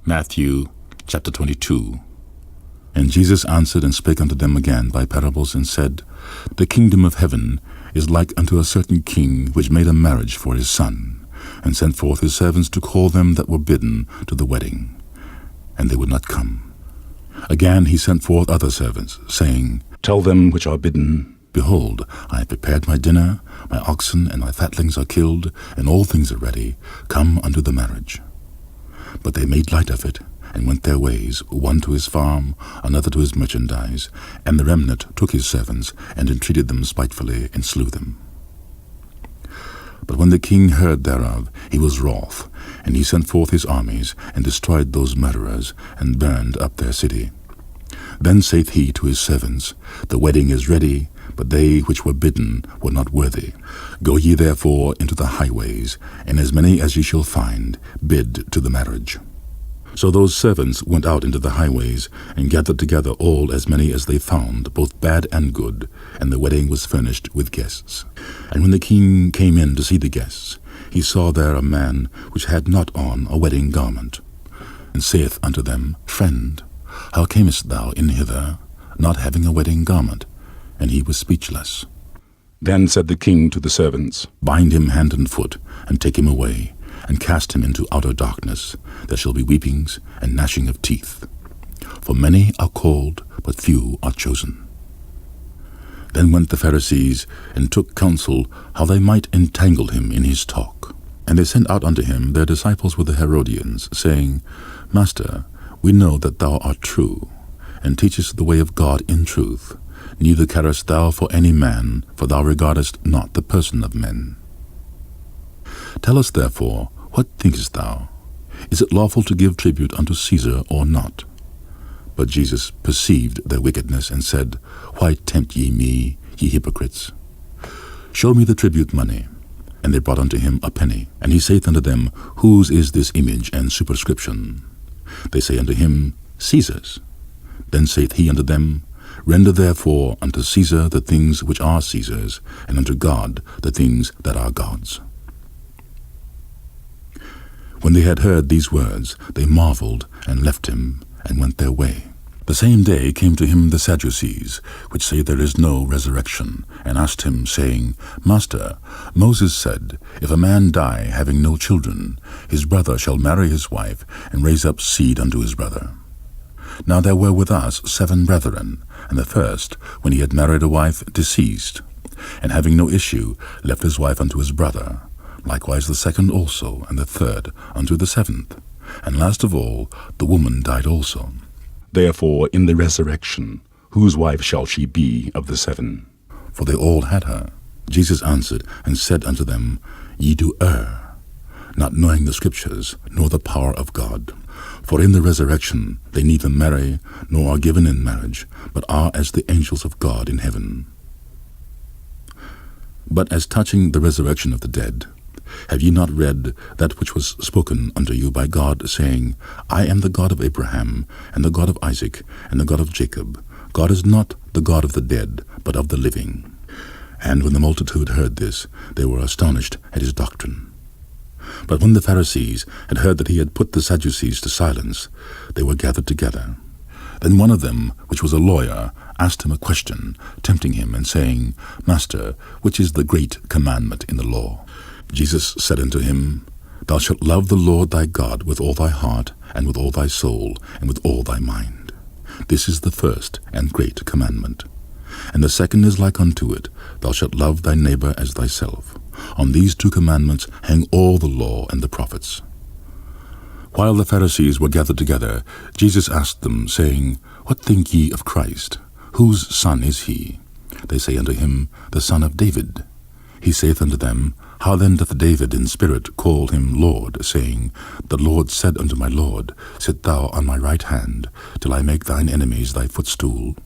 Matthew chapter 22. And Jesus answered and spake unto them again by parables, and said, The kingdom of heaven is like unto a certain king, which made a marriage for his son, and sent forth his servants to call them that were bidden to the wedding. And they would not come. Again he sent forth other servants, saying, Tell them which are bidden, Behold, I have prepared my dinner, my oxen and my fatlings are killed, and all things are ready. Come unto the marriage. But they made light of it, and went their ways, one to his farm, another to his merchandise. And the remnant took his servants, and entreated them spitefully, and slew them. But when the king heard thereof, he was wroth, and he sent forth his armies, and destroyed those murderers, and burned up their city. Then saith he to his servants, The wedding is ready, but they which were bidden were not worthy. Go ye therefore into the highways, and as many as ye shall find, bid to the marriage. So those servants went out into the highways, and gathered together all as many as they found, both bad and good, and the wedding was furnished with guests. And when the king came in to see the guests, he saw there a man which had not on a wedding garment, and saith unto them, Friend, how camest thou in hither, not having a wedding garment? And he was speechless. Then said the king to the servants, Bind him hand and foot, and take him away, and cast him into outer darkness. There shall be weepings and gnashing of teeth. For many are called, but few are chosen. Then went the Pharisees, and took counsel how they might entangle him in his talk. And they sent out unto him their disciples with the Herodians, saying, Master, we know that thou art true, and teachest the way of God in truth. Neither carest thou for any man, for thou regardest not the person of men. Tell us therefore, what thinkest thou? Is it lawful to give tribute unto Caesar or not? But Jesus perceived their wickedness, and said, Why tempt ye me, ye hypocrites? Show me the tribute money. And they brought unto him a penny. And he saith unto them, Whose is this image and superscription? They say unto him, Caesar's. Then saith he unto them, Render therefore unto Caesar the things which are Caesar's, and unto God the things that are God's. When they had heard these words, they marveled, and left him, and went their way. The same day came to him the Sadducees, which say there is no resurrection, and asked him, saying, Master, Moses said, If a man die having no children, his brother shall marry his wife, and raise up seed unto his brother. Now there were with us 7 brethren, and the first, when he had married a wife, deceased, and having no issue, left his wife unto his brother. Likewise the second also, and the third unto the 7th. And last of all, the woman died also. Therefore in the resurrection, whose wife shall she be of the 7? For they all had her. Jesus answered and said unto them, Ye do err, not knowing the Scriptures, nor the power of God. For in the resurrection they neither marry, nor are given in marriage, but are as the angels of God in heaven. But as touching the resurrection of the dead, have ye not read that which was spoken unto you by God, saying, I am the God of Abraham, and the God of Isaac, and the God of Jacob. God is not the God of the dead, but of the living. And when the multitude heard this, they were astonished at his doctrine. But when the Pharisees had heard that he had put the Sadducees to silence, they were gathered together. Then one of them, which was a lawyer, asked him a question, tempting him, and saying, Master, which is the great commandment in the law? Jesus said unto him, Thou shalt love the Lord thy God with all thy heart, and with all thy soul, and with all thy mind. This is the first and great commandment. And the second is like unto it, Thou shalt love thy neighbor as thyself. On these 2 commandments hang all the law and the prophets. While the Pharisees were gathered together, Jesus asked them, saying, What think ye of Christ? Whose son is he? They say unto him, The son of David. He saith unto them, How then doth David in spirit call him Lord, saying, The Lord said unto my Lord, Sit thou on my right hand, till I make thine enemies thy footstool?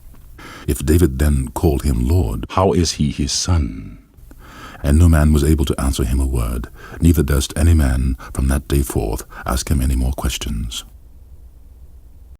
If David then called him Lord, how is he his son? And no man was able to answer him a word, neither durst any man from that day forth ask him any more questions.